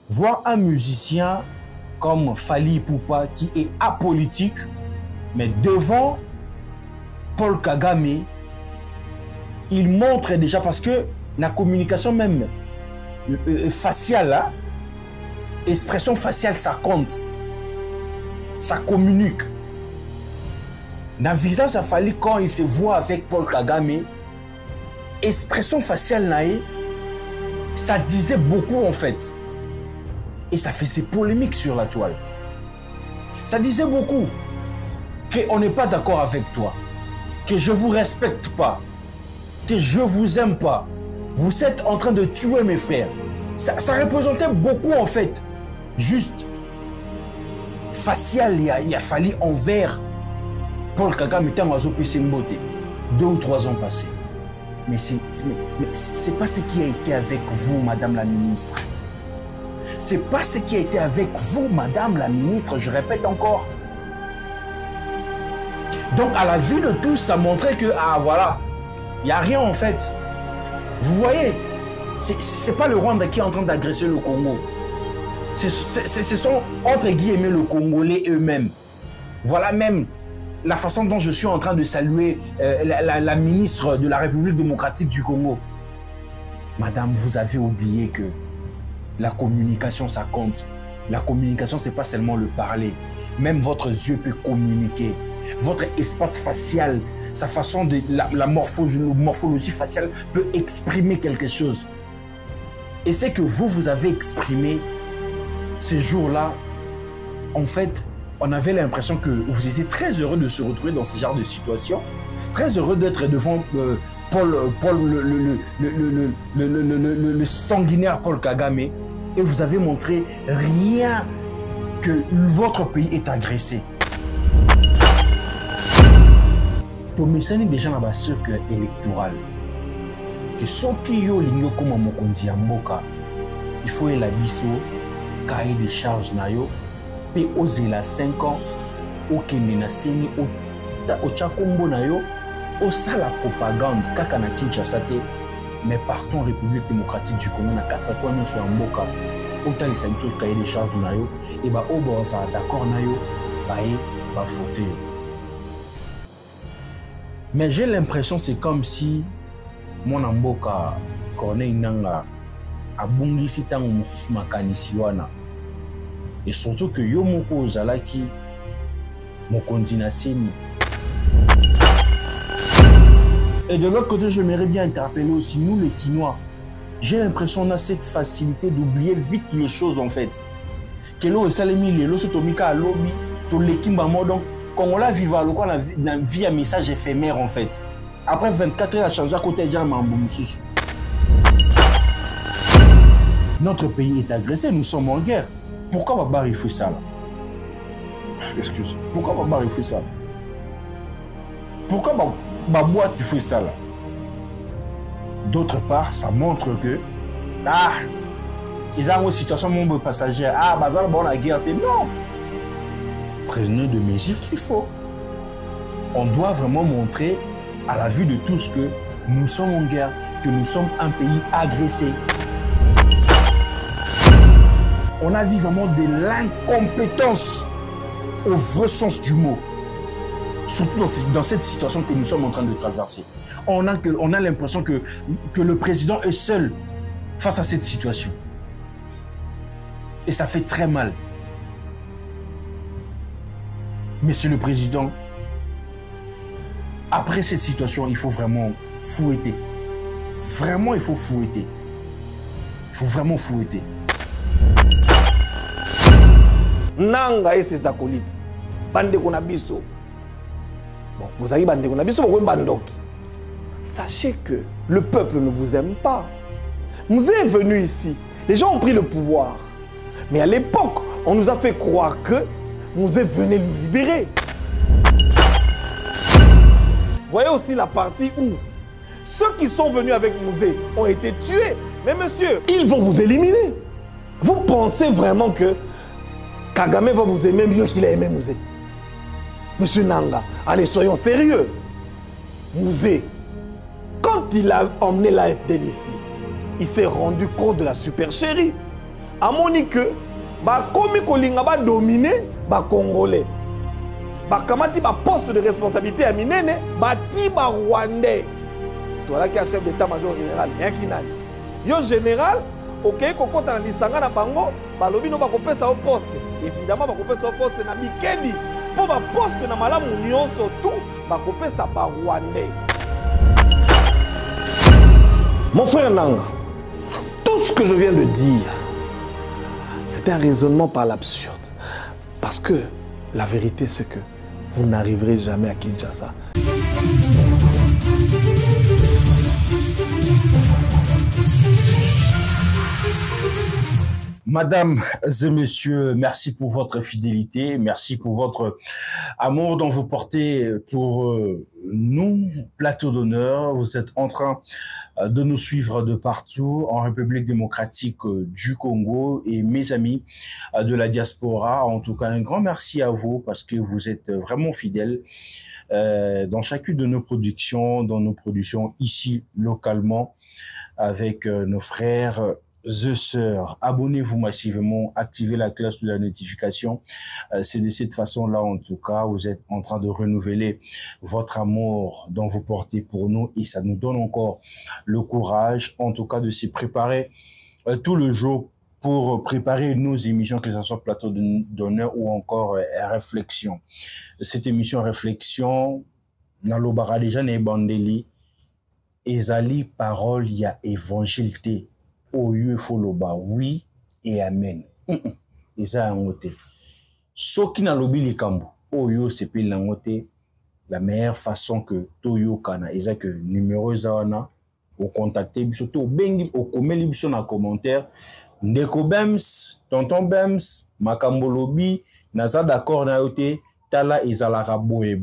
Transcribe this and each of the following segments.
voir un musicien comme Fally Ipupa qui est apolitique, mais devant Paul Kagame, il montre déjà, parce que la communication même faciale, là, expression faciale, ça compte. Ça communique. Dans le visage à Fally, quand il se voit avec Paul Kagame, expression faciale, là, ça disait beaucoup en fait. Et ça faisait polémique sur la toile. Ça disait beaucoup qu'on n'est pas d'accord avec toi, que je ne vous respecte pas, que je ne vous aime pas. Vous êtes en train de tuer mes frères. Ça représentait beaucoup en fait. Juste facial, il a fallu envers Paul Kagame, 2 ou 3 ans passés. Mais c'est pas ce qui a été avec vous, Madame la Ministre. C'est pas ce qui a été avec vous, Madame la Ministre, je répète encore. Donc, à la vue de tous, ça montrait que, ah voilà, il n'y a rien en fait. Vous voyez, c'est pas le Rwanda qui est en train d'agresser le Congo. Ce sont, entre guillemets, le Congolais eux-mêmes. Voilà même la façon dont je suis en train de saluer la ministre de la République démocratique du Congo. Madame, vous avez oublié que la communication, ça compte. La communication, ce n'est pas seulement le parler. Même votre yeux peut communiquer. Votre espace facial, sa façon de... La morphologie faciale peut exprimer quelque chose. Et c'est que vous avez exprimé ce jour-là. En fait, on avait l'impression que vous étiez très heureux de se retrouver dans ce genre de situation. Très heureux d'être devant le sanguinaire Paul Kagame. Et vous avez montré rien que votre pays est agressé. Pour me déjà dans le cercle électoral, que ceux qui ont l'igno comme Mokonzi Mboka, il faut la biso, cahier de charge nayo, pe oser la 5 ans, au Kemenasini, au Tchakombo nayo, au ça la propagande, kakana Kinshasa te, mais partons République démocratique du Congo, na 4 ans sur Mboka, autant les sanctions cahier de charge nayo, et bah au bon ça d'accord nayo, bah voter. Mais j'ai l'impression c'est comme si mon Mboka Corneille Nanga a bungisi tango mususu makanisi wana. Et surtout que yo moko ozalaki mokonzi na seni. Et de l'autre côté, j'aimerais bien interpeller aussi nous les Kinois. J'ai l'impression qu'on a cette facilité d'oublier vite les choses en fait. Que l'eau est salemi, l'eau se tomika à l'obi, tout l'équipe à mode. Quand on l'a vu la vie un message éphémère en fait. Après 24 heures, à changer à côté de Jamamboussous. Notre pays est agressé, nous sommes en guerre. Pourquoi Babari fait ça là? Excuse. Pourquoi Babari fait ça? Pourquoi Babouati fait ça là? D'autre part, ça montre que ils ont une situation de passagère. Bazar bon la guerre. Non. Prenez de mesures qu'il faut. On doit vraiment montrer à la vue de tous que nous sommes en guerre, que nous sommes un pays agressé. On a vu vraiment de l'incompétence au vrai sens du mot. Surtout dans cette situation que nous sommes en train de traverser. On a l'impression que le président est seul face à cette situation. Et ça fait très mal. Monsieur le Président, après cette situation, il faut vraiment fouetter. Vraiment, il faut fouetter. Il faut vraiment fouetter. Nanga et ses acolytes. Bande Konabiso. Bon, vous avez Bande Konabiso, vous avez Bandoki. Sachez que le peuple ne vous aime pas. Vous êtes venus ici. Les gens ont pris le pouvoir. Mais à l'époque, on nous a fait croire que nous êtes venus nous libérer. Voyez aussi la partie où ceux qui sont venus avec Mouzé ont été tués. Mais monsieur, ils vont vous éliminer. Vous pensez vraiment que Kagame va vous aimer mieux qu'il a aimé Mouzé? Monsieur Nanga, allez, soyons sérieux. Mouzé, quand il a emmené l'AFD d'ici, il s'est rendu compte de la supercherie. amoni que bakomi kolinga ba dominer ba congolais bakamati ba poste de responsabilité ya minene bati ba rwandais tola ki chef d'état-major général yaki nani yo général okei kokota na lisanga na bango balobi no bakopesa o poste évidemment bakopesa o poste na bikedi po ba poste na malamu nyonso tout bakopesa ba rwandais. Mon frère Nanga, tout ce que je viens de dire, c'est un raisonnement par l'absurde. Parce que la vérité, c'est que vous n'arriverez jamais à Kinshasa. Mesdames et messieurs, merci pour votre fidélité, merci pour votre amour dont vous portez pour nous, Plateau d'honneur. Vous êtes en train de nous suivre de partout en République démocratique du Congo et mes amis de la diaspora. En tout cas, un grand merci à vous parce que vous êtes vraiment fidèles dans chacune de nos productions, ici localement avec nos frères et sœurs. Abonnez-vous massivement, activez la cloche de la notification. C'est de cette façon-là, en tout cas, vous êtes en train de renouveler votre amour dont vous portez pour nous et ça nous donne encore le courage, en tout cas, de se préparer tout le jour pour préparer nos émissions, que ce soit Plateau d'honneur ou encore Réflexion. Cette émission Réflexion, dans l'Obara déjà n'est bandeli, ezali parole ya évangile te. Oyo foloba oui et amen. Eza ngote. Soki na lobi likambo, oyo sepeli na ngote, la meilleure façon que toyo kana eza que numéro zawana au contacter biso to bengi au komeli biso na commentaire ndeko Bems, tonton Bems, makambo lobi naza d'accord na yote tala ezalaka boye.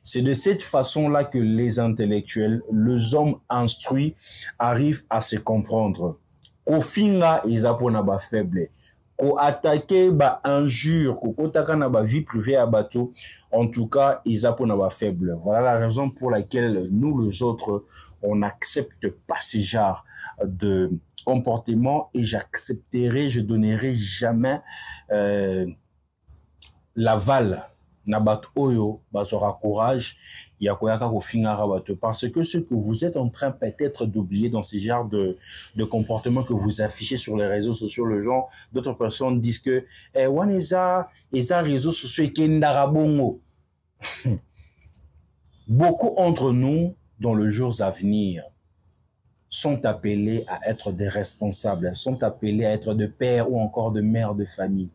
C'est de cette façon-là que les intellectuels, les hommes instruits, arrivent à se comprendre. Ko finga ezapona ba faible, ko attaquer ba injure, ko kotaka na ba vie privée à bateau, en tout cas ezapona ba faible. Voilà la raison pour laquelle nous les autres, on n'accepte pas ce genre de comportement et je donnerai jamais l'aval. Nabat oyo bazora courage ya koyaka ko fingara bato parce que ce que vous êtes en train peut-être d'oublier dans ce genre de comportement que vous affichez sur les réseaux sociaux, le genre d'autres personnes disent que waneza réseaux sociaux ekendara bongo. Beaucoup entre nous dans les jours à venir sont appelés à être des responsables, sont appelés à être de pères ou encore de mères de famille.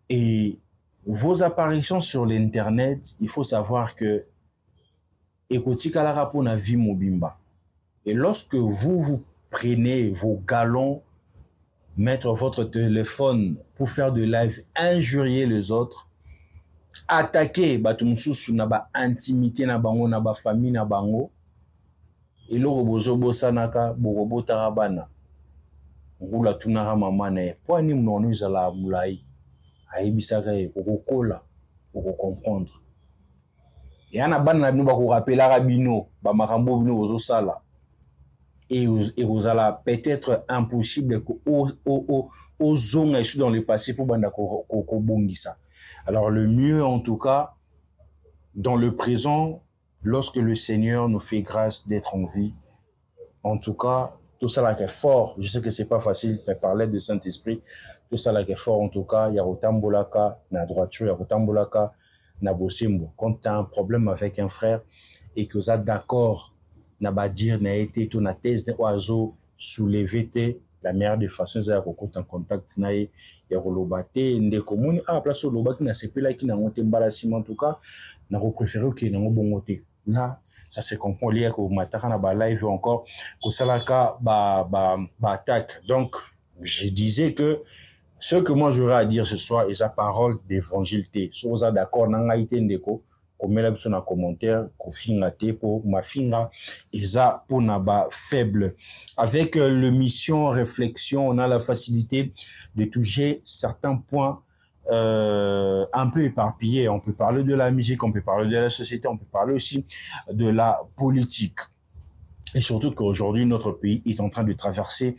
Et vos apparitions sur l'internet, il faut savoir que ekoti kalara pona vie mobimba. Et lorsque vous prenez vos galons, mettre votre téléphone pour faire de live, injurier les autres, attaquer batumususu na ba intimité na bango na ba famille na bango, et le robozo bosanaka borobota rabana. Ngula tunara mama na po ni mnono izala mulai. Aibisaka okokola okocomprendre et ana bana bino bakorapela rabino ba makambo bino ozosala et ozala peut-être impossible que ozonga ici dans le passé pour banda kobongisa. Alors le mieux en tout cas dans le présent, lorsque le Seigneur nous fait grâce d'être en vie, en tout cas tout ça là qui est fort. Je sais que c'est pas facile de parler de Saint-Esprit. Tout ça là qui est fort, en tout cas, il y a Rotambolaka, na droiture, il y a Rotambolaka, na bosimbo. Quand tu as un problème avec un frère et que vous êtes d'accord, na ba dire, na été, tout na thèse de oiseau, soulevé, la meilleure des façons, c'est en contact, na y a rolobate, nde commune, place au loba qui n'a pas là, qui n'a monté embarrassement, en tout cas, n'a préféré qu'il n'a pas bon côté. Là, ça se comprend lié au matin na ba live encore que salaka ba attaque. Donc je disais que ce que moi j'aurais à dire ce soir est sa parole d'évangile. Si vous êtes d'accord nanga ite ndeko ko mela biso na commentaire ko finga te pour ma finga eza pour na ba faible. Avec le mission réflexion, on a la facilité de toucher certains points un peu éparpillé. On peut parler de la musique, on peut parler de la société, on peut parler aussi de la politique. Et surtout qu'aujourd'hui, notre pays est en train de traverser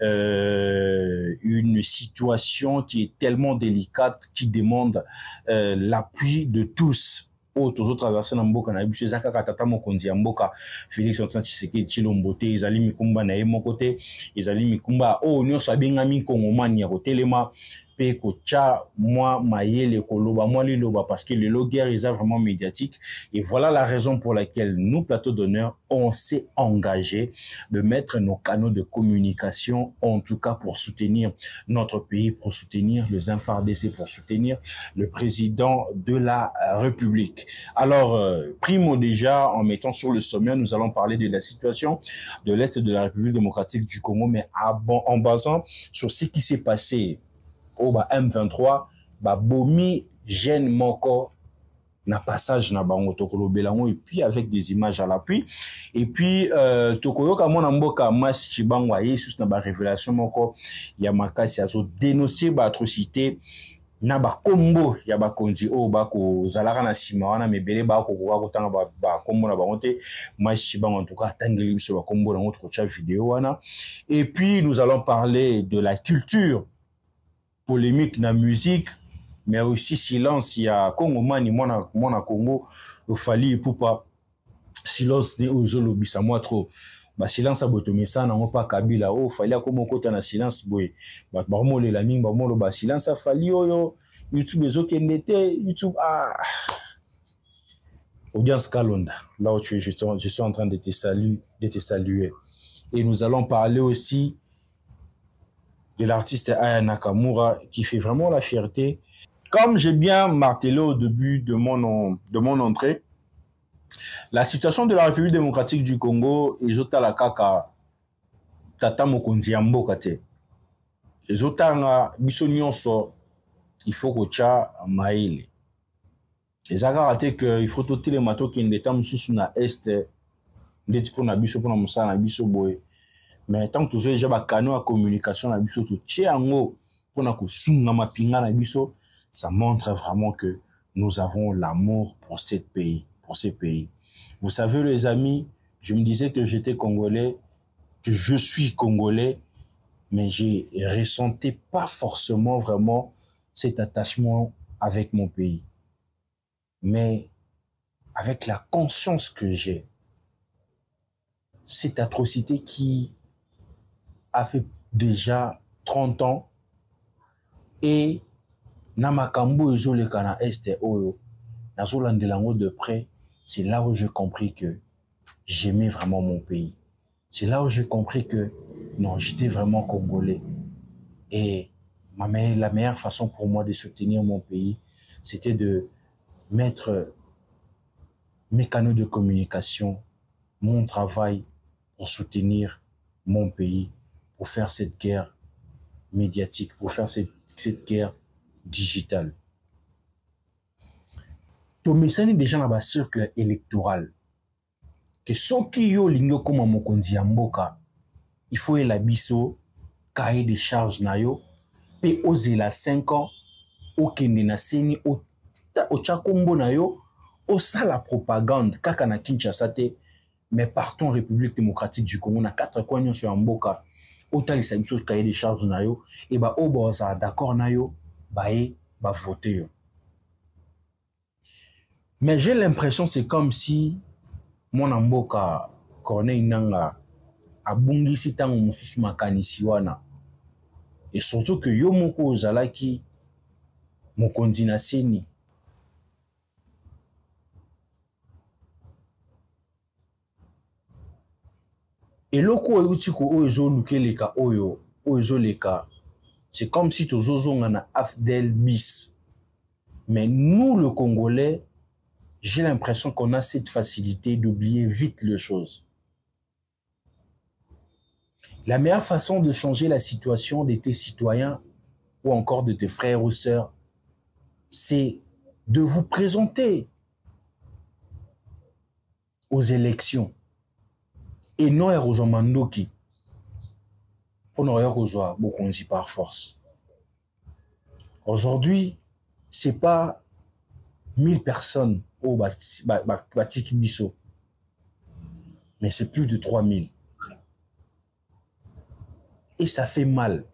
une situation qui est tellement délicate, qui demande l'appui de tous. Autres traversés dans mboka na biso ezaka katata mokonzi ya mboka Félix Antoine Tshisekedi Tshilombo te ezali mikumba na ye moko te ezali mikumba o nyonso abengami kongomani ya kotelema pe kocha moi mayele koloba moi liloba parce que le guerre est vraiment médiatique et voilà la raison pour laquelle nous plateau d'honneur on s'est engagé de mettre nos canaux de communication en tout cas pour soutenir notre pays, pour soutenir les FARDC, pour soutenir le président de la République. Alors, primo déjà, en mettant sur le sommet, nous allons parler de la situation de l'Est de la République démocratique du Congo, mais en basant sur ce qui s'est passé au M23, bomi jeune moko na passage na bango tokolo belango et puis avec des images à l'appui et puis tokoyoka mona mboka Mas Chibango Jesus na ba révélation moko ya makasi azo dénoncer ba atrocité na ba kombo ya ba konzi o ba ko zalaka na sima wana mebele ba ko tanga ba kombo na bango te Mas Chibango en tout cas tangeli biso ba kombo na notre chat vidéo wana et puis nous allons parler de la culture polémique na musique mais aussi silence il y a Congo mani mona Congo au fali poupa silence de ozolo bisa moi trop ba silence abotomé ça na pas Kabila o fali akomo kota na silence boy ba mole la minga molo ba silence fali oyo YouTube ezokende te YouTube audience Kalonda là où tu es je suis en train de te saluer et nous allons parler aussi de l'artiste Aya Nakamura qui fait vraiment la fierté. Comme j'ai bien martelé au début de mon entrée, la situation de la République démocratique du Congo ezota la kaka tata mokonzi ya mboka te. Ezota nga biso nyonso il faut kocha maile. Ezaka raté que il faut toter les matos qui ndeta mususu na est ndeti pona biso pona musala na biso boy. Mais tant que toujours déjà ba canaux à communication na biso to tchiango pona ko sunga mapinga na biso. Ça montre vraiment que nous avons l'amour pour ce pays, Vous savez, les amis, je me disais que j'étais congolais, que je suis congolais, mais je ressentais pas forcément vraiment cet attachement avec mon pays. Mais avec la conscience que j'ai, cette atrocité qui a fait déjà 30 ans et Namakambo ezole kana este oyo nazolandelango de près, c'est là où j'ai compris que j'aimais vraiment mon pays. C'est là où j'ai compris que non, j'étais vraiment congolais. Et la meilleure façon pour moi de soutenir mon pays, c'était de mettre mes canaux de communication, mon travail pour soutenir mon pays, pour faire cette guerre médiatique, pour faire cette guerre digital. Tomesani déjà dans le cercle électoral. Que soki yo lingo comme mokonzi ya mboka, il faut la biso cahier de charge na yo pe ozela 5 ans okende na seni o chakombo na yo o sala propagande kaka na Kinshasa te mais partout en République démocratique du Congo na 4 coins sur mboka otalisa biso cahier de charge na yo et ba oboza d'accord na yo bae ba voter. Mais j'ai l'impression c'est comme si mon amboka Corneille Nanga abungisi tango mususu makanisi wana et surtout que yo moko ozalaki mokonzi na seni eloko euti ko oyo lukeleka oyo leka. C'est comme si tu zozonga na Afdel bis. Mais nous, le Congolais, j'ai l'impression qu'on a cette facilité d'oublier vite les choses. La meilleure façon de changer la situation de tes citoyens ou encore de tes frères ou sœurs, c'est de vous présenter aux élections et non aux Omandoki. On aurait besoin beaucoup par force. Aujourd'hui, c'est pas 1000 personnes au Batiki Bisso. Mais c'est plus de 3000. Et ça fait mal.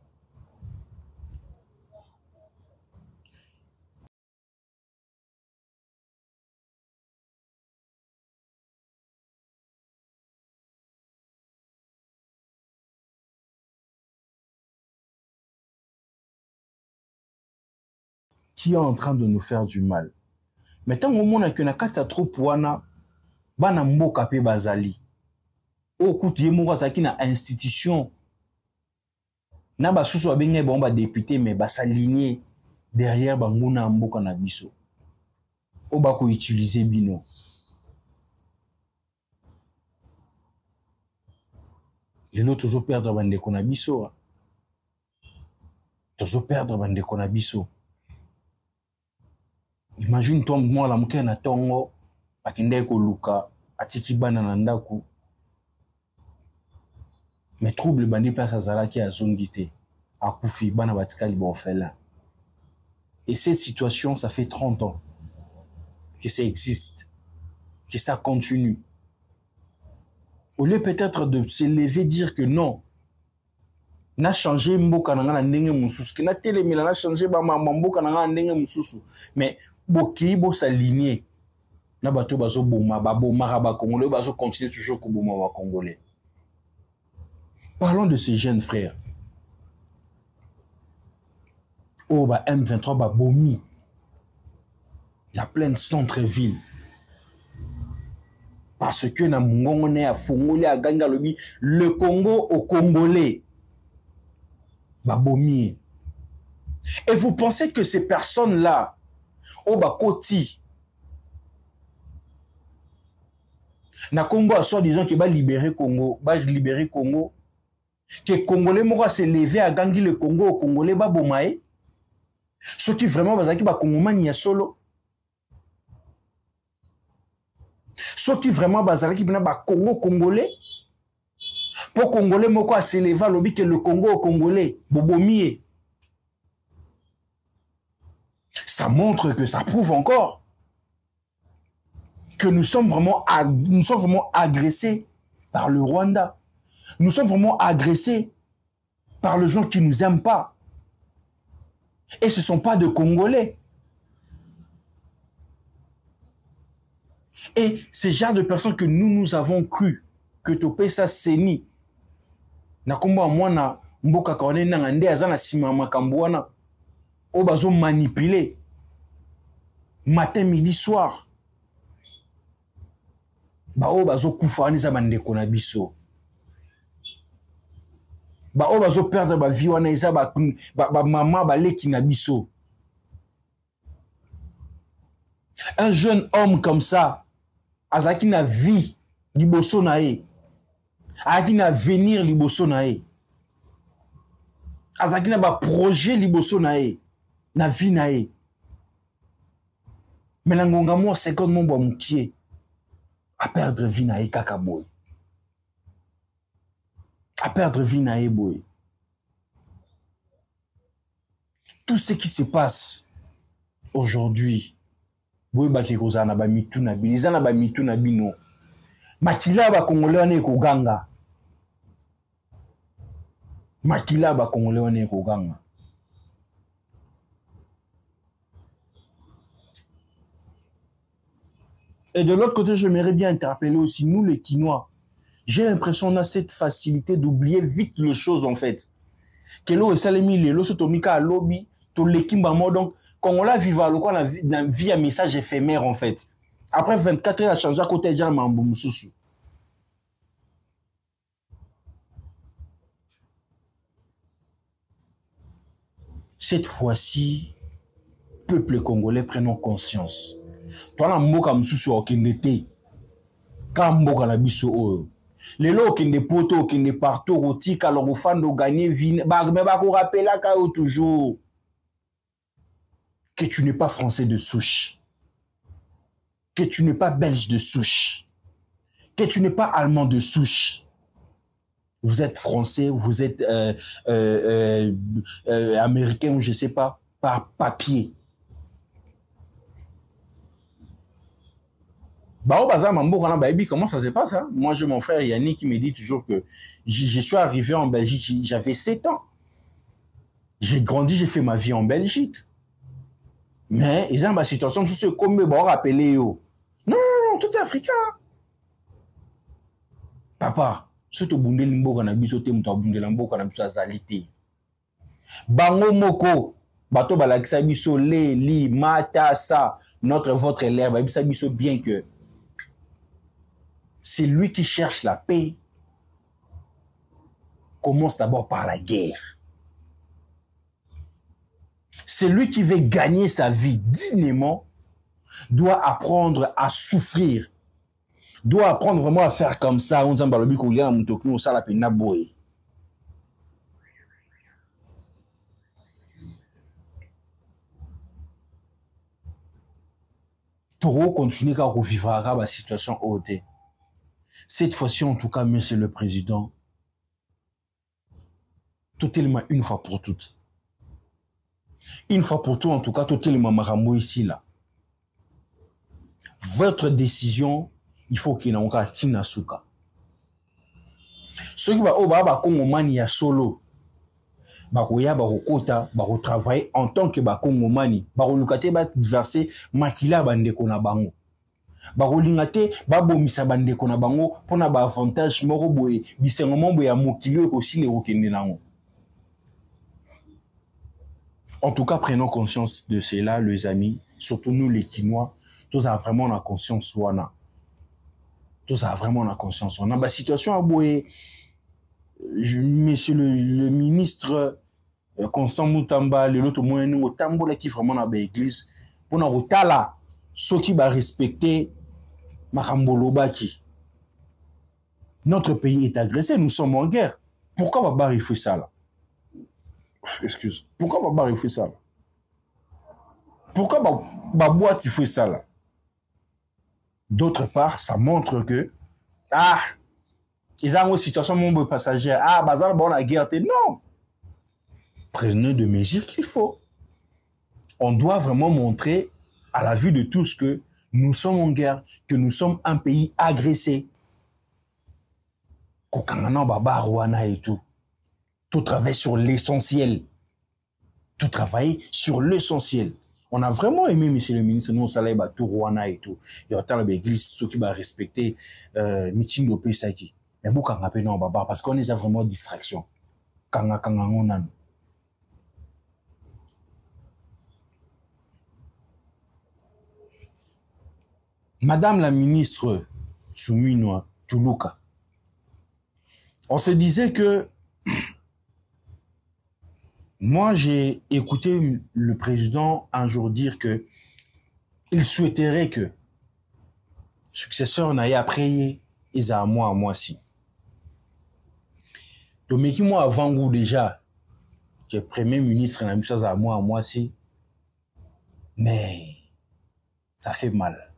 Qui est en train de nous faire du mal. Mais tant au monde que na kata trop wana bana mboka pe bazali. O kutu ye moko zaki na institution na basusu babenge bon ba député mais basaligné derrière banguna mboka na biso. O ba ko utiliser bino. Les autres tozo perdre bande ko na biso. Tozo perdre bande ko na biso. Imagine toi moi la muke na tongo akende ko luka atiki bana na ndaku. Mais trouble bandi place azalaki azongité akufi bana batikali ba ofela. Et cette situation ça fait 30 ans que ça existe, que ça continue. Au lieu peut-être de se lever dire que non na changé mboka na nga na ndenge mususu que na telemela na changé ba mboka na nga ndenge mususu mais boki bo s'aligner na bato bazo boma ba boma ba congolais bazo continuer toujours ko boma ba congolais. Parlons de ces jeunes frères. Oh ba M23 ba bomi. Il y a plein de centre-ville. Parce que na mungongo ne a fongoli a ganga lobi le Congo au Congolais. Ba bomi. Et vous pensez que ces personnes-là au bakoti na Congo a soi-disant que va libérer Congo, que Congolais moko se lever à gangi le Congo au Congolais ba bomae. Ce qui vraiment bazaki ba Congomani ya solo. Ce qui vraiment bazaki bina ba Congo Congolais. Pour Congolais moko a se lever lobi que le Congo au Congolais bobomie. Ça montre que ça prouve encore que nous sommes vraiment agressés par le Rwanda. Nous sommes vraiment agressés par les gens qui nous aiment pas. Et ce ne sont pas de Congolais. Et ces genre de personnes que nous avons cru que topé ça seni. Na kombo mwana mboka kaone na ngande azana sima makambo wana. O bazo manipuler matin midi soir ba o bazo kufani za bandeko na biso ba o bazo perdre ba vie wana isa ba mama ba leki na biso. Un jeune homme comme ça azaki na vie liboso na ye azaki na venir liboso na ye azaki na ba projet liboso na ye na vie na ye. Mais la ngonga mo 50 mon bo mukie à perdre vie na ye kaka boy. À perdre vie na ye boy. Tout ce qui se passe aujourd'hui boy ba ki kozana ba mitu na bilizana ba mitu na bino. Makila ba Congolais wana ko ganga. Makila ba Congolais wana ko ganga. Et de l'autre côté, j'aimerais bien interpeller aussi nous, les Quinois. J'ai l'impression qu'on a cette facilité d'oublier vite les choses, en fait. Kelo et Salemi, les Losotomika, Lobby, tout l'équipe, donc, quand on l'a vu, la vie un message éphémère, en fait. Après 24 heures, a changé à côté de Jamambo Moussoussou. Cette fois-ci, peuple congolais, prenons conscience. Toi la mboka msusu okende te ka mboka na biso oyo lelo okende poto okende partout rotika lorofando gagner vie mais ba ko rappela ka toujours que tu n'es pas français de souche, que tu n'es pas belge de souche, que tu n'es pas allemand de souche. Vous êtes français, vous êtes américain ou je sais pas par papier. Comment ça se passe, hein? Moi, j'ai mon frère Yannick qui me dit toujours que je suis arrivé en Belgique, j'avais 7 ans. J'ai grandi, j'ai fait ma vie en Belgique. Mais, ils ont ma situation, tout ce comme me rappeler, yo. Non, tout est africain. Papa, ce que bunde limbo kana biso te muta bunde limbo kana biso azalite. Bango moko, bato balakisa biso le, li, mata, sa, votre l'air, babisa biso bien que c'est lui qui cherche la paix. Commence d'abord par la guerre. Celui qui veut gagner sa vie dignement doit apprendre à souffrir. Doit apprendre vraiment à faire comme ça. On s'en parle bien qu'on y a un moutoku, on s'en la peine boy. Trop continuer à revivre la situation haute. Cette fois-ci, en tout cas, monsieur le président, totalement une fois pour toutes. Une fois pour tout, en tout cas, totalement marambo ici, là. Votre décision, il faut qu'il y ait encore Tina Souka. Ceux qui va Kongomani ya solo, bakoya bakota, travailler en tant que Kongomani, bakolukate ba diverser makila bandeko na bango. Bakolingate babomisa bandeko na bango pona ba avantage moko boye bisengo mombo ya mokili aussi le okende nango. En tout cas, prenons conscience de cela, les amis, surtout nous les Quinois, tous avons vraiment la conscience wana. Tous avons vraiment la conscience wana. La situation à Boé, monsieur le ministre Constant Moutamba, le l'autre moyen nous tambola qui vraiment dans l'église pour nous retala ceux qui va respecter Marambolobaki. Notre pays est agressé, nous sommes en guerre. Pourquoi Babar il fait ça là? Excuse. Pourquoi Babar il fait ça là? Pourquoi Babouat il fait ça là? D'autre part, ça montre que ils ont une situation mon passager. Bazar bon la guerre. Non. Prenez de mesures qu'il faut. On doit vraiment montrer à la vue de tous que nous sommes en guerre, que nous sommes un pays agressé. Kokangana Baba Rwanda et tout. Tout travailler sur l'essentiel. Tout travailler sur l'essentiel. On a vraiment aimé, monsieur le ministre, nous, on s'allait tout Rwanda et tout. Il y a l'église, ceux qui va respecter, meeting de Pesaki. Mais vous, quand on non, Baba, parce qu'on est vraiment distraction. Quand on a. Madame la ministre Chouminoa Toulouka, on se disait que moi j'ai écouté le président un jour dire que il souhaiterait que successeur n'aille après ils à moi si. Donc mais qui moi avant vous déjà que premier ministre n'a mis ça à moi si, mais ça fait mal.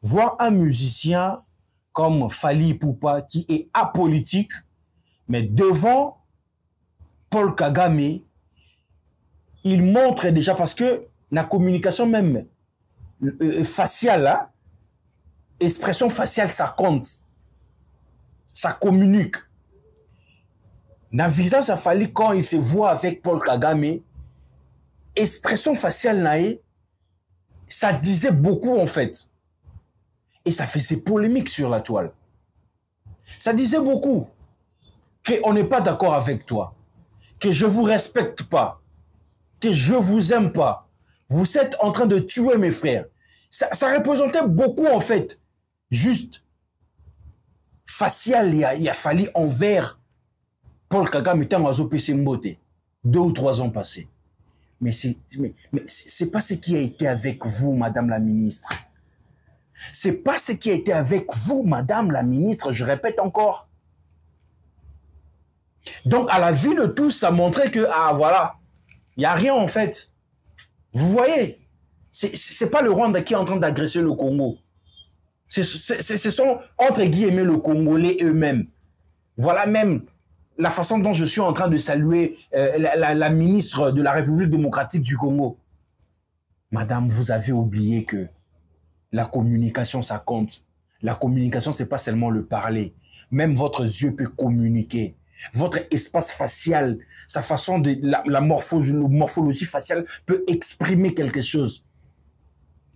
Voir un musicien comme Fally Ipupa qui est apolitique, mais devant Paul Kagame, il montre déjà, parce que la communication même faciale, hein, expression faciale, ça compte. Ça communique. Dans le visage à Fally, quand il se voit avec Paul Kagame, expression faciale, ça disait beaucoup en fait. Et ça faisait polémique sur la toile. Ça disait beaucoup qu'on n'est pas d'accord avec toi, que je vous respecte pas, que je vous aime pas. Vous êtes en train de tuer mes frères. Ça représentait beaucoup en fait. Juste facial, il a fallu envers Paul Kagame étant oiseau PC Mbote. 2 ou 3 ans passés. Mais c'est pas ce qui a été avec vous, madame la ministre. C'est pas ce qui a été avec vous, madame la ministre, je répète encore. Donc, à la vue de tous, ça montrait que, voilà, il n'y a rien en fait. Vous voyez, c'est pas le Rwanda qui est en train d'agresser le Congo. Ce sont, entre guillemets, le Congolais eux-mêmes. Voilà même la façon dont je suis en train de saluer la ministre de la République démocratique du Congo. Madame, vous avez oublié que la communication, ça compte. La communication, c'est pas seulement le parler. Même votre yeux peut communiquer. Votre espace facial, sa façon de, la morphologie faciale peut exprimer quelque chose.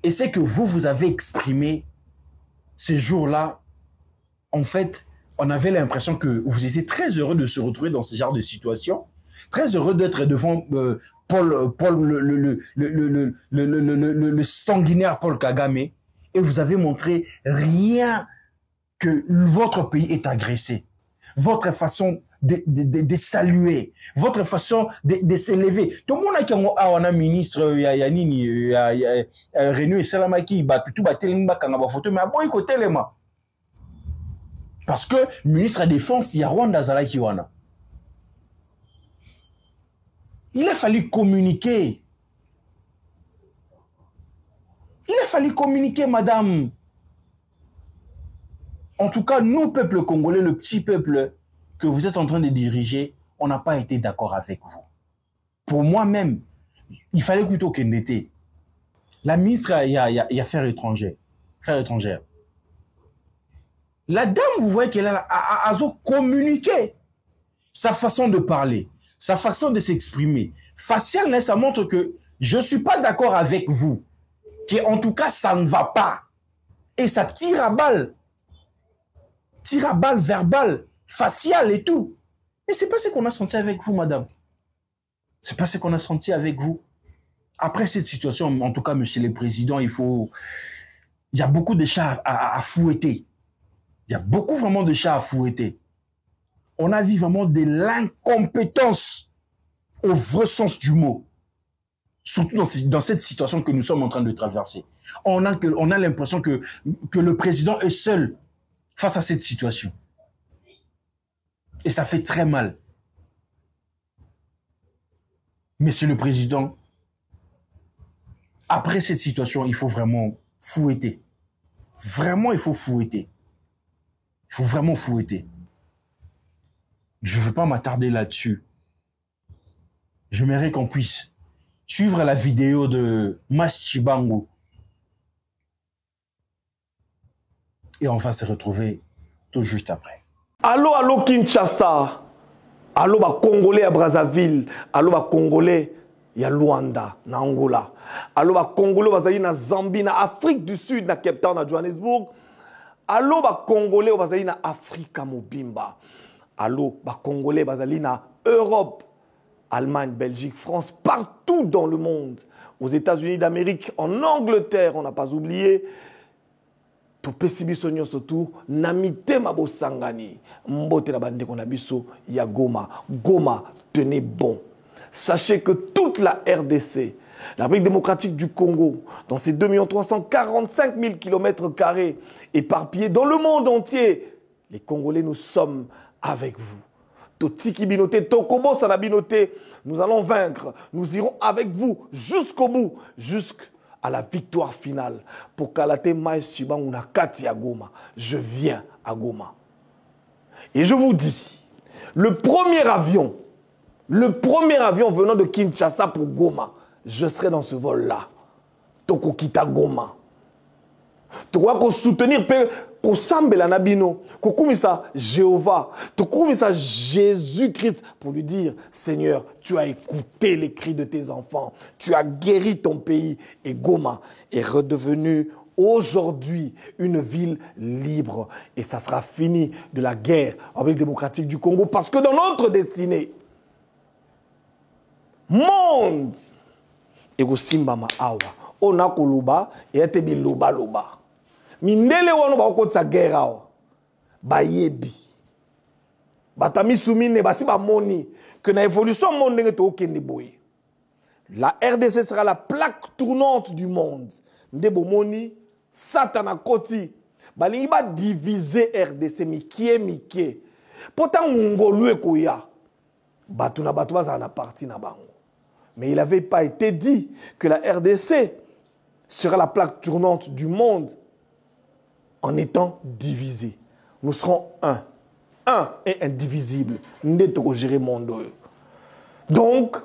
Et c'est que vous avez exprimé ce jour-là. En fait, on avait l'impression que vous étiez très heureux de se retrouver dans ce genre de situation. Très heureux d'être devant Paul, le sanguinaire Paul Kagame. Et vous avez montré rien que votre pays est agressé. Votre façon de saluer, votre façon de s'élever. Tout le monde a un ministre, Renou et Salamaki, tout photo, mais à côté les mains. Parce que ministre de la Défense, il y a Rwanda Zalakiwana. Il a fallu communiquer. Il a fallu communiquer, madame. En tout cas, nous, peuple congolais, le petit peuple que vous êtes en train de diriger, on n'a pas été d'accord avec vous. Pour moi-même, il fallait plutôt qu'elle n'était. La ministre, il y a affaires étrangères. La dame, vous voyez qu'elle a communiqué sa façon de parler, sa façon de s'exprimer. Facial, ça montre que je ne suis pas d'accord avec vous. En tout cas, ça ne va pas. Et ça tire à balle. Tire à balle verbal, facial et tout. Mais c'est pas ce qu'on a senti avec vous, madame. C'est pas ce qu'on a senti avec vous. Après cette situation, en tout cas, monsieur le président, il y a beaucoup de chats à fouetter. Il y a beaucoup vraiment de chats à fouetter. On a vu vraiment de l'incompétence au vrai sens du mot. Surtout dans cette situation que nous sommes en train de traverser. On a l'impression que le président est seul face à cette situation. Et ça fait très mal. Monsieur le Président, après cette situation, il faut vraiment fouetter. Vraiment, il faut fouetter. Il faut vraiment fouetter. Je ne veux pas m'attarder là-dessus. J'aimerais qu'on puisse suivre la vidéo de Mas Chibangu. Et on va se retrouver tout juste après. Allô, allô Kinshasa. Allô, ba Congolais à Brazzaville. Allô, ba Congolais à Luanda, na Angola. Allô, ba Congolais bazali na Zambie, na Afrique du Sud, na Cape Town, na Johannesburg. Allô, ba Congolais bazali na Afrika Mobimba. Allô, ba Congolais bazali na Europe, Allemagne, Belgique, France, partout dans le monde. Aux États-Unis d'Amérique, en Angleterre, on n'a pas oublié. To pesibi sonyo surtout namite mabo sangani mbote na bande konabiso ya Goma. Goma, tenez bon. Sachez que toute la RDC, la République démocratique du Congo, dans ses 2 345 000 km², éparpillés dans le monde entier, les Congolais, nous sommes avec vous. Totiki binote, Tokobo sanabinote, nous allons vaincre. Nous irons avec vous jusqu'au bout, jusqu'à la victoire finale. Pour Kalate Maïs Chibangu na Kati à Goma. Je viens à Goma. Et je vous dis, le premier avion venant de Kinshasa pour Goma, je serai dans ce vol-là. Toko kita Goma. Toko ko soutenir ko sambela nabino, ko kumisa Jéhovah, to kumisa Jésus-Christ pour lui dire Seigneur, tu as écouté les cris de tes enfants, tu as guéri ton pays et Goma est redevenu aujourd'hui une ville libre et ça sera fini de la guerre en République démocratique du Congo parce que dans notre destinée monde et go simbama awa on a koluba et ete biloba loba mindele wano ba okotsa guerre awa bayebi batami soumine basi ba moni que na évolution monde ndenge to okende boye la RDC sera la plaque tournante du monde ndebo moni satana koti balingi ba diviser RDC mikie pourtant ngolu ekoya batu na batu baza na parti na bango. Mais il n'avait pas été dit que la RDC sera la plaque tournante du monde en étant divisée. Nous serons un et indivisible. Nous devons gérer le monde. Donc,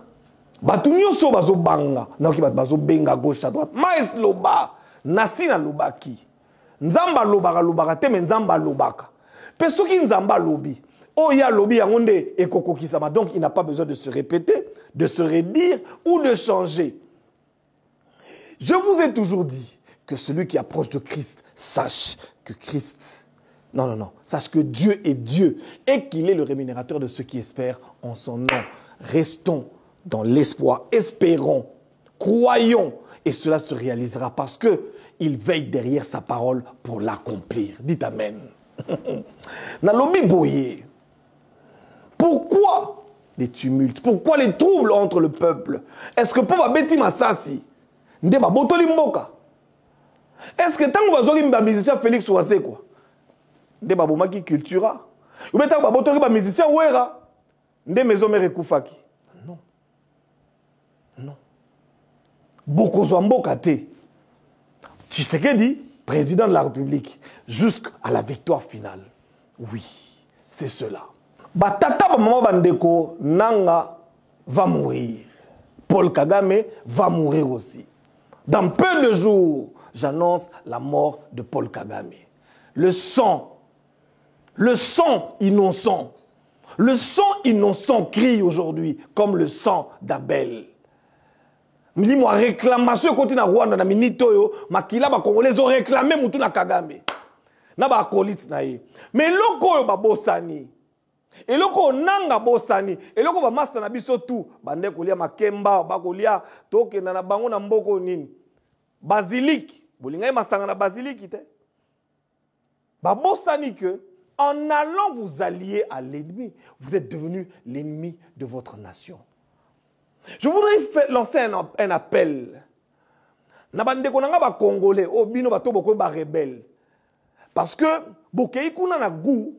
batunyo so bazo banga, na ki bazo benga gauche à droite. Mais loba, nasi na lobaki nzamba lobaka te me nzamba lobaka pe soki nzamba lobi oya lobi yango nde ekokokisama. Donc il n'a pas besoin de se répéter, de se redire ou de changer. Je vous ai toujours dit que celui qui approche de Christ sache que Christ, non, sache que Dieu est Dieu et qu'il est le rémunérateur de ceux qui espèrent en son nom. Restons dans l'espoir, espérons, croyons, et cela se réalisera parce que il veille derrière sa parole pour l'accomplir. Dites Amen. Nalobi boye. Pourquoi les tumultes? Pourquoi les troubles entre le peuple? Est-ce que pour Beti Massassi, Ndeba Botoli Mboka? Est-ce que tant que vous avez musicien Félix Ouase quoi? Ndeba Bomaki Cultura? Ou bien tant que vous avez musicien Ouera? Ndé Maison Mère Koufaki? Non. Non. Beaucoup de Mboka te. Tshisekedi, président de la République, jusqu'à la victoire finale. Oui, c'est cela. Batata maman bandeko Nanga va mourir. Paul Kagame va mourir aussi. Dans peu de jours, j'annonce la mort de Paul Kagame. Le sang innocent crie aujourd'hui comme le sang d'Abel. Mili moi réclamation côté na Rwanda na minito yo makila ba Congolais ont réclamé mutu na Kagame. Na ba akolite na ye. Mais loko yo ba bosani. Et loko nanga bosani. Et loko ba masa na biso tout bande kolia makemba ba kolia toke na bango na mboko nini. Basilique. Bolinga masanga na basilique te. Ba bosani que en allant vous allier à l'ennemi, vous êtes devenu l'ennemi de votre nation. Je voudrais lancer un appel. Nabande konanga ba Congolais, obino bato boko ba rebelle. Parce que bokei kuna na goût,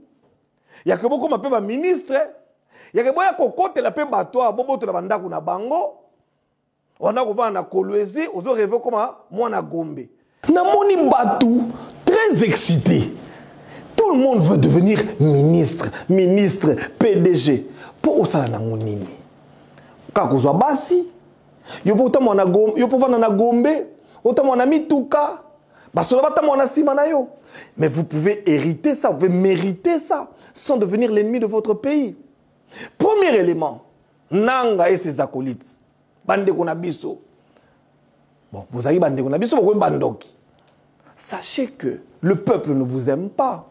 ya ke boko mape ba ministre, ya ke boya kokote la pe bato bobo to na banda kuna bango. On a ko na Kolwezi, ozo rêver comme moi na Gombe. Na moni batou très excité. Tout le monde veut devenir ministre, PDG. Pour ça na ngonini. Kakozwa basi yo pota mwana Gombe yo povana na Gombe ota mwana mituka basola bata mwana sima na yo, mais vous pouvez hériter ça, vous pouvez mériter ça sans devenir l'ennemi de votre pays. Premier élément, Nanga et ses acolytes bande konabiso. Bon, vous avez bande konabiso vous bandoki. Sachez que le peuple ne vous aime pas.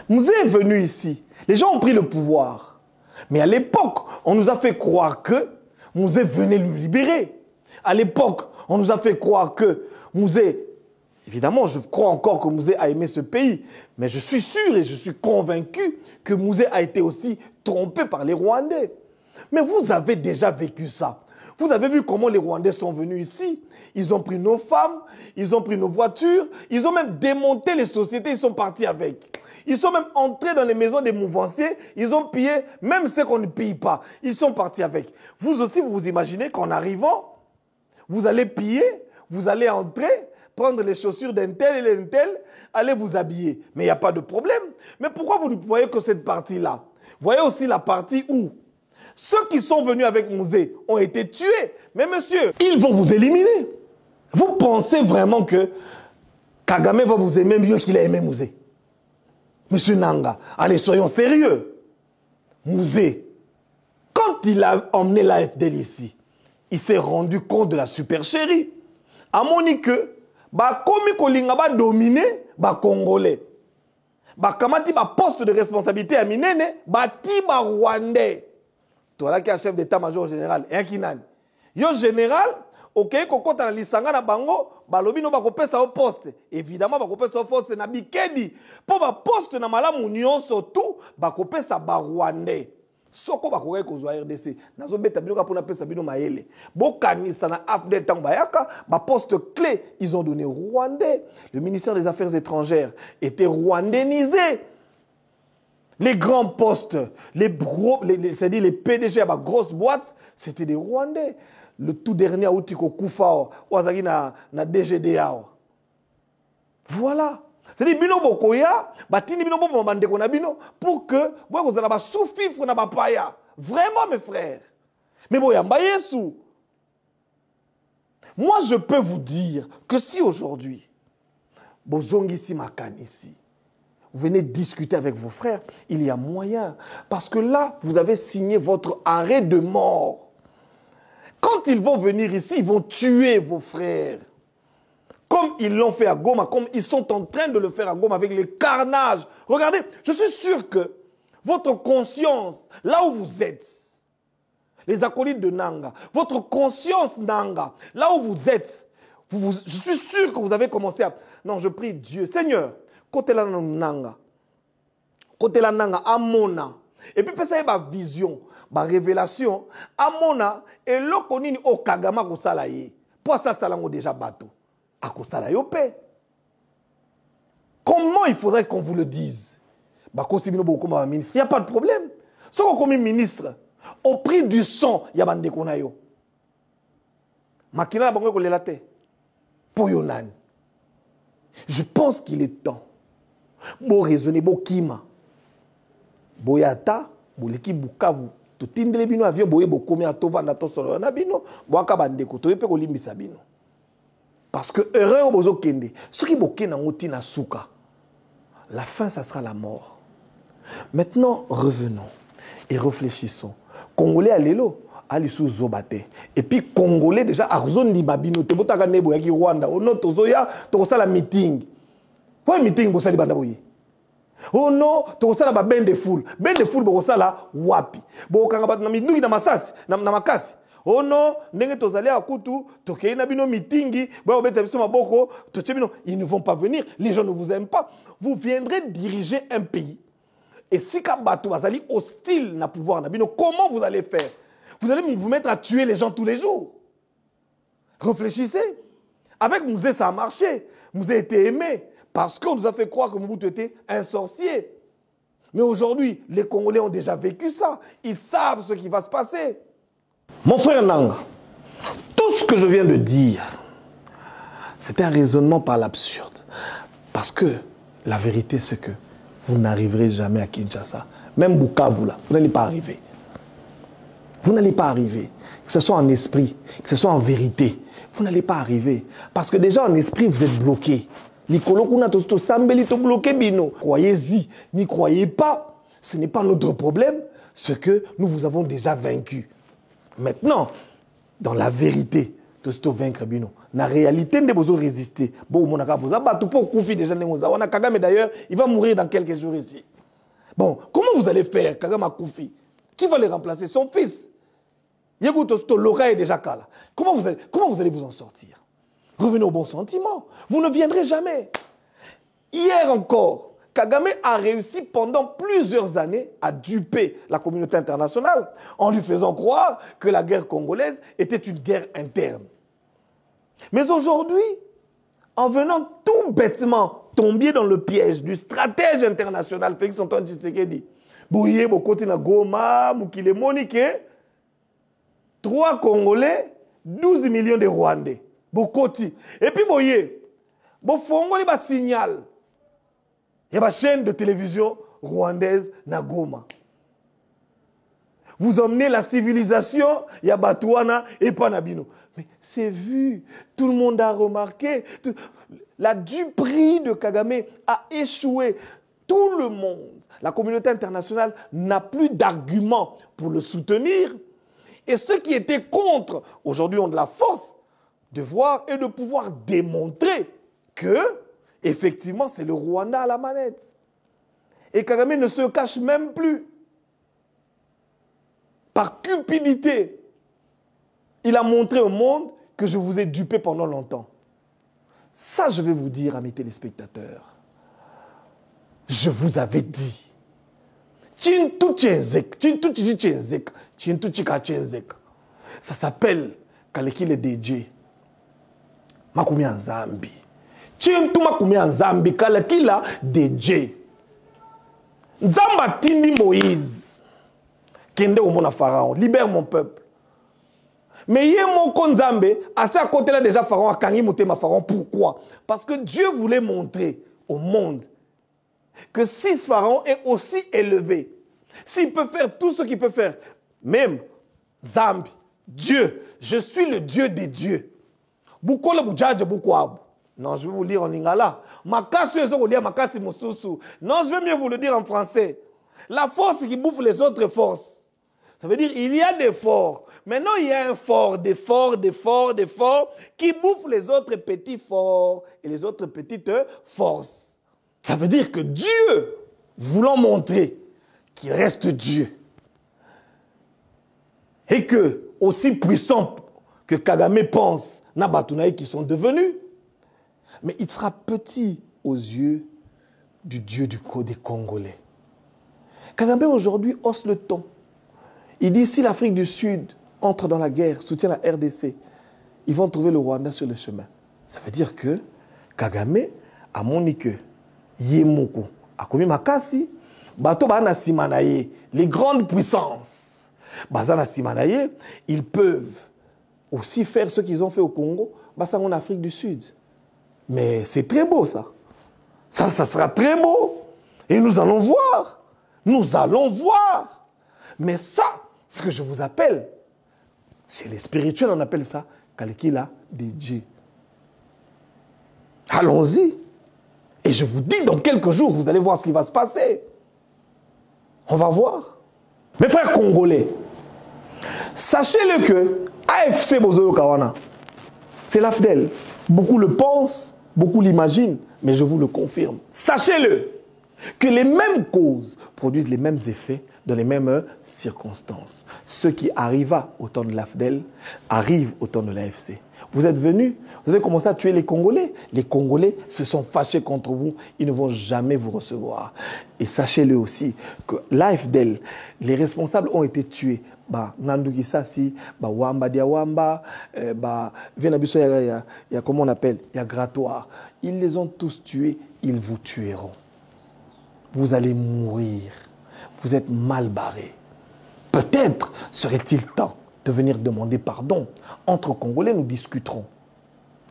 Vous êtes venus ici, les gens ont pris le pouvoir, mais à l'époque on nous a fait croire que Mouzé venait le libérer. À l'époque, on nous a fait croire que Mouzé, évidemment, je crois encore que Mouzé a aimé ce pays, mais je suis sûr et je suis convaincu que Mouzé a été aussi trompé par les Rwandais. Mais vous avez déjà vécu ça. Vous avez vu comment les Rwandais sont venus ici. Ils ont pris nos femmes, ils ont pris nos voitures, ils ont même démonté les sociétés, ils sont partis avec. Ils sont même entrés dans les maisons des mouvanciers, ils ont pillé même ceux qu'on ne pille pas. Ils sont partis avec. Vous aussi, vous vous imaginez qu'en arrivant, vous allez piller, vous allez entrer, prendre les chaussures d'un tel et d'un tel, aller vous habiller. Mais il n'y a pas de problème. Mais pourquoi vous ne voyez que cette partie-là? Voyez aussi la partie où ceux qui sont venus avec Mouzé ont été tués. Mais monsieur, ils vont vous éliminer. Vous pensez vraiment que Kagame va vous aimer mieux qu'il a aimé Mouzé? Monsieur Nanga, allez, soyons sérieux. Mouzé, quand il a emmené l'AFDL ici, il s'est rendu compte de la supercherie. A monique, komi kolinga ba dominer ba Congolais. Ba kamati ba poste de responsabilité à Minene, ba ti ba Rwandais. Toi là qui est chef d'état-major général, et un kinani. Yo général, ok, kokota na lisanga na bango, balobi no bakopesa au poste. Évidemment, bakopesa au poste na bikedi. Po ba poste na malamu nyonso tout, bakopesa ba Rwandais. Soko bakokai kozwa RDC. Nazo beta bino kapona pesa bino maele. Bokanisa na AFDL tango bayaka, ba poste clé, ils ont donné Rwandais. Le ministère des Affaires étrangères était rwandainisé. Les grands postes, c'est-à-dire les PDG à ma grosse boîte, c'était des Rwandais. Le tout dernier Outiko Koufao, Ouazagi na DGDA. Voilà. C'est-à-dire bino bokoya, batini bino bobo mandeko na bino pour que boy vous allez sous-fifre na bapaya. Vraiment mes frères. Mais boyamba Yesu. Moi je peux vous dire que si aujourd'hui bozongisi makanisi. Vous venez discuter avec vos frères, il y a moyen. Parce que là, vous avez signé votre arrêt de mort. Quand ils vont venir ici, ils vont tuer vos frères. Comme ils l'ont fait à Goma, comme ils sont en train de le faire à Goma avec les carnages. Regardez, je suis sûr que votre conscience, là où vous êtes, les acolytes de Nanga, votre conscience Nanga, là où vous êtes, je suis sûr que vous avez commencé à... Non, je prie Dieu, Seigneur, côté la Nanga, amona. Et puis, ça y est, ma vision, ma révélation, amona, et l'okonini au Kagama Kosalaye. Pour ça, ça l'a déjà bateau. À Kosalaye au paix. Comment il faudrait qu'on vous le dise? Il n'y a pas de problème. Si on est ministre, au prix du sang, il y a des gens. Makina bango kolelate. Pour Yonan. Je pense qu'il est temps. Bo raisonner, bo kima. Boyata, bo l'équipe Bukavu. To tindele bino avion boye bo komi atova na to solo na bino. Bo aka bandeko to yepe ko limbisa bino. Parce que erreur bozo kende. Ce qui boke na ngoti na suka. La fin ça sera la mort. Maintenant revenons et réfléchissons. Congolais à l'élo. Alisu Zobate. Et puis Congolais déjà à zone libabino te botaka nebo yaki Rwanda. Oh non tozoya to sala meeting. Quoi meeting bo sali banda boye. Oh non to sala ba ben de foule. Ben de foule bo sala wapi. Bo kanga bat na minduki na masasi na makasi. Oh non ndenge tozali akutu to kei na bino meeting bo beta biso maboko to tchebino ils ne vont pas venir. Les gens ne vous aiment pas. Vous viendrez diriger un pays. Et si Kabatou azali hostile na pouvoir na bino, comment vous allez faire? Vous allez vous mettre à tuer les gens tous les jours. Réfléchissez. Avec Mouzé, ça a marché. Mouzé était aimé parce qu'on nous a fait croire que Mobutu était un sorcier. Mais aujourd'hui, les Congolais ont déjà vécu ça. Ils savent ce qui va se passer. Mon frère Nanga, tout ce que je viens de dire, c'est un raisonnement par l'absurde. Parce que la vérité, c'est que vous n'arriverez jamais à Kinshasa. Même Bukavu, là, vous n'allez pas arriver. Vous n'allez pas arriver. Que ce soit en esprit, que ce soit en vérité. Vous n'allez pas arriver. Parce que déjà en esprit, vous êtes bloqué. Croyez-y, n'y croyez pas. Ce n'est pas notre problème. Ce que nous vous avons déjà vaincu. Maintenant, dans la vérité, de ce vaincre bino. La réalité, nous devons résister. Bon, mon Kagame d'ailleurs, il va mourir dans quelques jours ici. Bon, comment vous allez faire, Kagame Koufi? Qui va le remplacer? Son fils. Est déjà là. Comment vous allez vous en sortir? Revenez au bon sentiment. Vous ne viendrez jamais. Hier encore, Kagame a réussi pendant plusieurs années à duper la communauté internationale en lui faisant croire que la guerre congolaise était une guerre interne. Mais aujourd'hui, en venant tout bêtement tomber dans le piège du stratège international Félix Antoine Tshisekedi, Bouye, Bokoti na Goma, Mukile Monique, 3 Congolais, 12 millions de Rwandais. Bokoti. Et puis Bouye, Bofongoli ba signal. Il y a une chaîne de télévision rwandaise na Goma. Vous emmenez la civilisation, il y a Batouana et Panabino. Mais c'est vu, tout le monde a remarqué. La duperie de Kagame a échoué. Tout le monde, la communauté internationale n'a plus d'arguments pour le soutenir. Et ceux qui étaient contre, aujourd'hui ont de la force de voir et de pouvoir démontrer que, effectivement, c'est le Rwanda à la manette. Et Kagame ne se cache même plus. Par cupidité, il a montré au monde que je vous ai dupé pendant longtemps. Ça, je vais vous dire à mes téléspectateurs. Je vous avais dit. Ça s'appelle Kaleki le DJ. Makumi en Zambi. Chintu makumi en Zambi. Kaleki la DJ. Nzamba tindi Moïse. Kende omona Pharaon. Libère mon peuple. Mais il y a mon Konzambe, assez à côté là déjà Pharaon a kangi motema Pharaon. Pourquoi? Parce que Dieu voulait montrer au monde que si Pharaon est aussi élevé, s'il peut faire tout ce qu'il peut faire, même Zambi, Dieu, je suis le Dieu des dieux. Bukola bujaje bukwabu. Non, je vais vous le dire en lingala. Makasi, je vais vous dire makasi mosusu. Non, je vais mieux vous le dire en français. La force qui bouffe les autres forces. Ça veut dire il y a des forts. Maintenant, il y a un fort, des forts qui bouffent les autres petits forts et les autres petites forces. Ça veut dire que Dieu, voulant montrer qu'il reste Dieu, et que, aussi puissant que Kagame pense, Nabatunaï qui sont devenus, mais il sera petit aux yeux du Dieu des Congolais. Kagame aujourd'hui hausse le ton. Il dit si l'Afrique du Sud entre dans la guerre, soutient la RDC, ils vont trouver le Rwanda sur le chemin. Ça veut dire que Kagame a moni que Yemoko a commis Makasi, Bato Bana Simanaye, les grandes puissances, Bazana Simanaye, ils peuvent aussi faire ce qu'ils ont fait au Congo, Bassan en Afrique du Sud. Mais c'est très beau ça. Ça sera très beau. Et nous allons voir. Nous allons voir. Mais ça, ce que je vous appelle, chez les spirituels, on appelle ça Kalikila de Dieu. Allons-y. Et je vous dis, dans quelques jours, vous allez voir ce qui va se passer. On va voir. Mes frères congolais, sachez-le que AFC Bozoyo Kawana, c'est l'AFDEL. Beaucoup le pensent, beaucoup l'imaginent, mais je vous le confirme. Sachez-le que les mêmes causes produisent les mêmes effets dans les mêmes circonstances. Ce qui arriva au temps de l'AFDEL arrive au temps de l'AFC. Vous êtes venus, vous avez commencé à tuer les Congolais. Les Congolais se sont fâchés contre vous. Ils ne vont jamais vous recevoir. Et sachez-le aussi que l'AFDEL, les responsables ont été tués. Nandouki Sassi, Wamba Diawamba, Venabiso, il y a comment on appelle, il y a Grattoir. Ils les ont tous tués, ils vous tueront. Vous allez mourir. Vous êtes mal barrés. Peut-être serait-il temps de venir demander pardon. Entre Congolais, nous discuterons.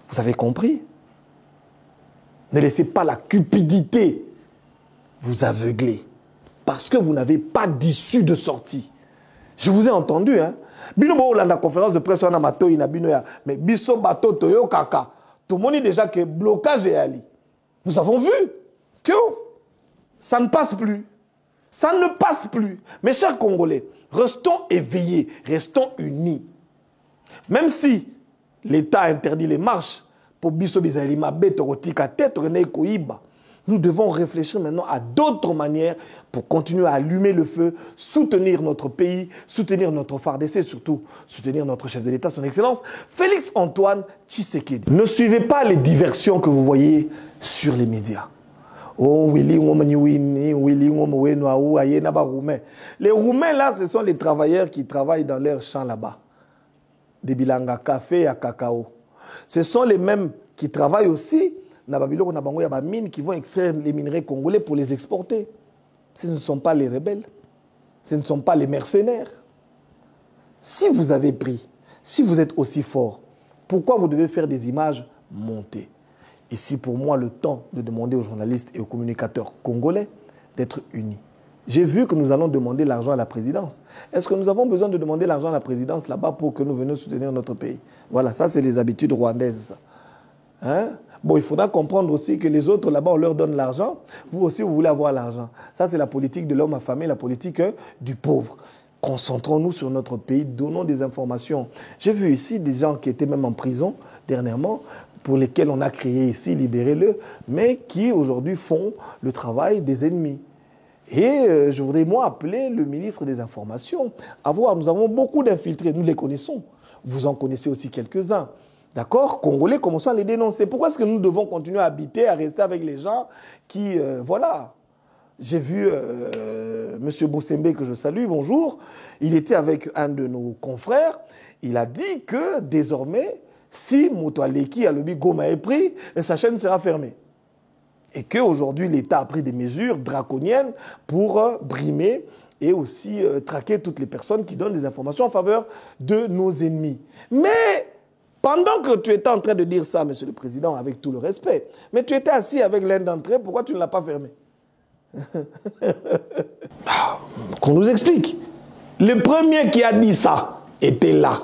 Vous avez compris? Ne laissez pas la cupidité vous aveugler. Parce que vous n'avez pas d'issue de sortie. Je vous ai entendu, hein? Bino la conférence de presse on a mato inabino mais biso bato toyo kaka. Tout le monde dit déjà que blocage est ali. Nous avons vu que ça ne passe plus. Ça ne passe plus. Mes chers Congolais, restons éveillés, restons unis. Même si l'État interdit les marches pour biso bizalima betorotika tête koiba. Nous devons réfléchir maintenant à d'autres manières pour continuer à allumer le feu, soutenir notre pays, soutenir notre FARDC et surtout soutenir notre chef de l'État, son Excellence, Félix Antoine Tshisekedi. Ne suivez pas les diversions que vous voyez sur les médias. Oh, les Roumains, là, ce sont les travailleurs qui travaillent dans leurs champs là-bas. Des bilanga café à cacao. Ce sont les mêmes qui travaillent aussi qui vont extraire les minerais congolais pour les exporter. Ce ne sont pas les rebelles, ce ne sont pas les mercenaires. Si vous avez pris, si vous êtes aussi fort, pourquoi vous devez faire des images montées? Ici, pour moi, le temps de demander aux journalistes et aux communicateurs congolais d'être unis. J'ai vu que nous allons demander l'argent à la présidence. Est-ce que nous avons besoin de demander l'argent à la présidence là-bas pour que nous venions soutenir notre pays? Voilà, ça c'est les habitudes rwandaises. Hein? Bon, il faudra comprendre aussi que les autres là-bas, on leur donne l'argent. Vous aussi, vous voulez avoir l'argent. Ça, c'est la politique de l'homme affamé, la politique du pauvre. Concentrons-nous sur notre pays, donnons des informations. J'ai vu ici des gens qui étaient même en prison dernièrement, pour lesquels on a créé ici, libérez-le, mais qui aujourd'hui font le travail des ennemis. Et je voudrais, moi, appeler le ministre des Informations à voir. Nous avons beaucoup d'infiltrés, nous les connaissons. Vous en connaissez aussi quelques-uns. D'accord? Congolais, commençons à les dénoncer. Pourquoi est-ce que nous devons continuer à habiter, à rester avec les gens qui... voilà. J'ai vu M. Boussembe, que je salue, bonjour. Il était avec un de nos confrères. Il a dit que désormais, si Moutoualeki a le Goma est pris, sa chaîne sera fermée. Et qu'aujourd'hui, l'État a pris des mesures draconiennes pour brimer et aussi traquer toutes les personnes qui donnent des informations en faveur de nos ennemis. Mais... pendant que tu étais en train de dire ça, Monsieur le Président, avec tout le respect, mais tu étais assis avec l'un d'entre eux, pourquoi tu ne l'as pas fermé? Qu'on nous explique. Le premier qui a dit ça était là.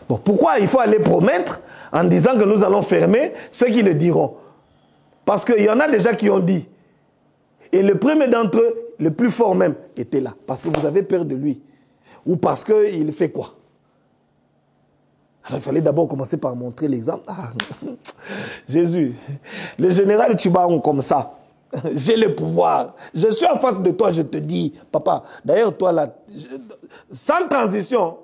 Bon, pourquoi il faut aller promettre en disant que nous allons fermer ceux qui le diront. Parce qu'il y en a déjà qui ont dit. Et le premier d'entre eux, le plus fort même, était là. Parce que vous avez peur de lui. Ou parce qu'il fait quoi? Alors il fallait d'abord commencer par montrer l'exemple. Ah, Jésus, le général Tchibaon comme ça. J'ai le pouvoir. Je suis en face de toi, je te dis, papa, d'ailleurs, toi là, sans transition,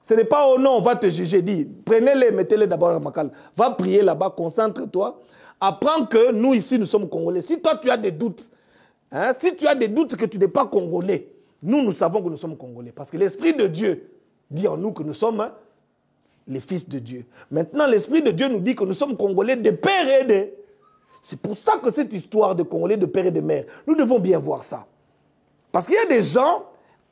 ce n'est pas oh non, on va te juger. Dis, prenez-les, mettez-les d'abord à Makal. Va prier là-bas, concentre-toi. Apprends que nous ici, nous sommes Congolais. Si toi, tu as des doutes, hein, si tu as des doutes que tu n'es pas Congolais, nous savons que nous sommes Congolais. Parce que l'Esprit de Dieu dit en nous que nous sommes les fils de Dieu. Maintenant, l'Esprit de Dieu nous dit que nous sommes Congolais de père et de... C'est pour ça que cette histoire de Congolais de père et de mère, nous devons bien voir ça. Parce qu'il y a des gens,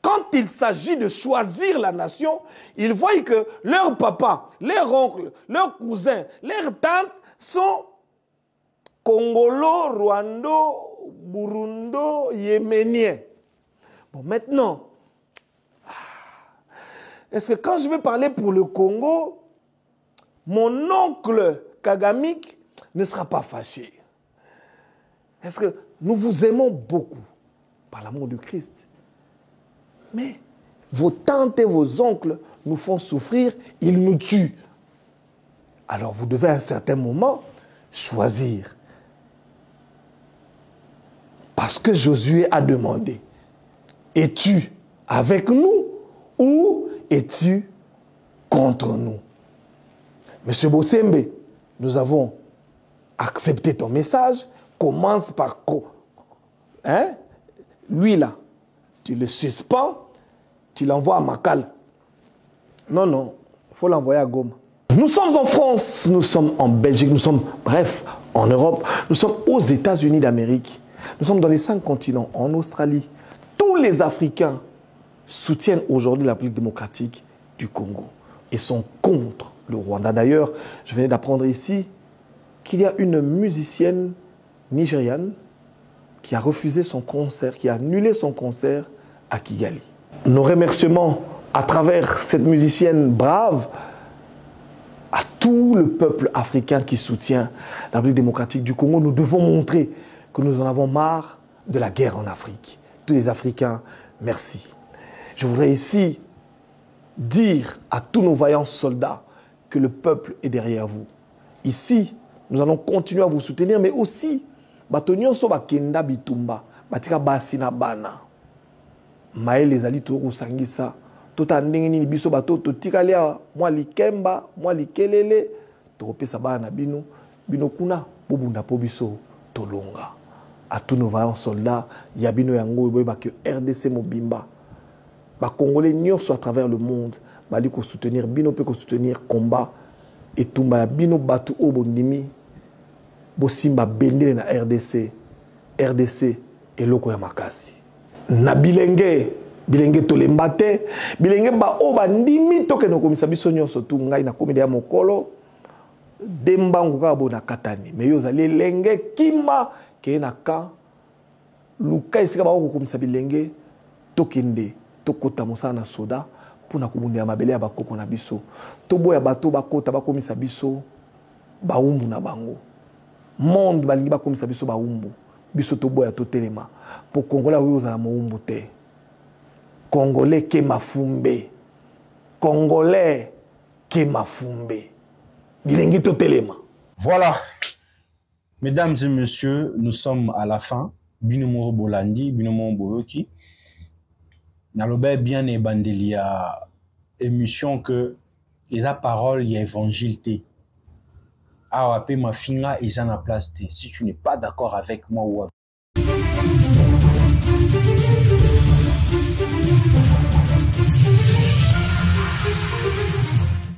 quand il s'agit de choisir la nation, ils voient que leur papa, leur oncle, leur cousin, leur tante sont Congolo, Rwando, Burundo, Yéméniens. Bon, maintenant, est-ce que quand je vais parler pour le Congo, mon oncle Kagamik ne sera pas fâché? Est-ce que nous vous aimons beaucoup par l'amour de Christ? Mais vos tantes et vos oncles nous font souffrir, ils nous tuent. Alors vous devez à un certain moment choisir. Parce que Josué a demandé, es-tu avec nous ou es-tu contre nous? Monsieur Bossembe, nous avons accepté ton message. Commence par... Hein? Lui là, tu le suspends, tu l'envoies à Makal. Non, non, il faut l'envoyer à Goma. Nous sommes en France, nous sommes en Belgique, nous sommes, bref, en Europe, nous sommes aux États-Unis d'Amérique, nous sommes dans les 5 continents, en Australie. Tous les Africains soutiennent aujourd'hui la République démocratique du Congo et sont contre le Rwanda. D'ailleurs, je venais d'apprendre ici qu'il y a une musicienne nigériane qui a refusé son concert, qui a annulé son concert à Kigali. Nos remerciements à travers cette musicienne brave à tout le peuple africain qui soutient la République démocratique du Congo. Nous devons montrer que nous en avons marre de la guerre en Afrique. Tous les Africains, merci. Je voudrais ici dire à tous nos vaillants soldats que le peuple est derrière vous. Ici, nous allons continuer à vous soutenir, mais aussi Batonyon so bakenda bitumba, batika basina bana. Maël les ali toko sangisa, tota ndenge nini biso bato totika lia mwa likemba, mwa likelele, topesa bana bino, bino kuna bobunda po biso tolonga. À tous nos vaillants soldats, yabino yango boyeba que RDC mobimba. Ba Congolais nyonso à travers le monde, bali ko soutenir bino pe ko soutenir combat et tumba bino batu obondimi. Bosimba bendele na RDC, RDC et loko ya makasi. Na bilenge, bilenge tolembate, bilenge ba oba ndimi toke no komisa biso nyonso tu ngai na komedi ya mokolo, demba nguka bo na katani. Mais yo zali lenge kimba ke na ka, luka esika ba komisa bilenge tokende, tokota mosala na soda, pona kubunde ya mabele ya bakoko na biso. Tobo ya bato bakota bakomisa biso, baumbu na bango. Monde balingi bakomisa biso baumbu biso toboya totelema pour Congolais oyo za moumbu te. Congolais ke mafumbe, Congolais ke mafumbe bilingi totelema. Voilà, mesdames et messieurs, nous sommes à la fin. Binomo Bolandi, Binomo Boyoki. Nalobe bien et bandelia émission que les paroles y a évangile te. Ah, ma finga est en place. Si tu n'es pas d'accord avec moi ou avec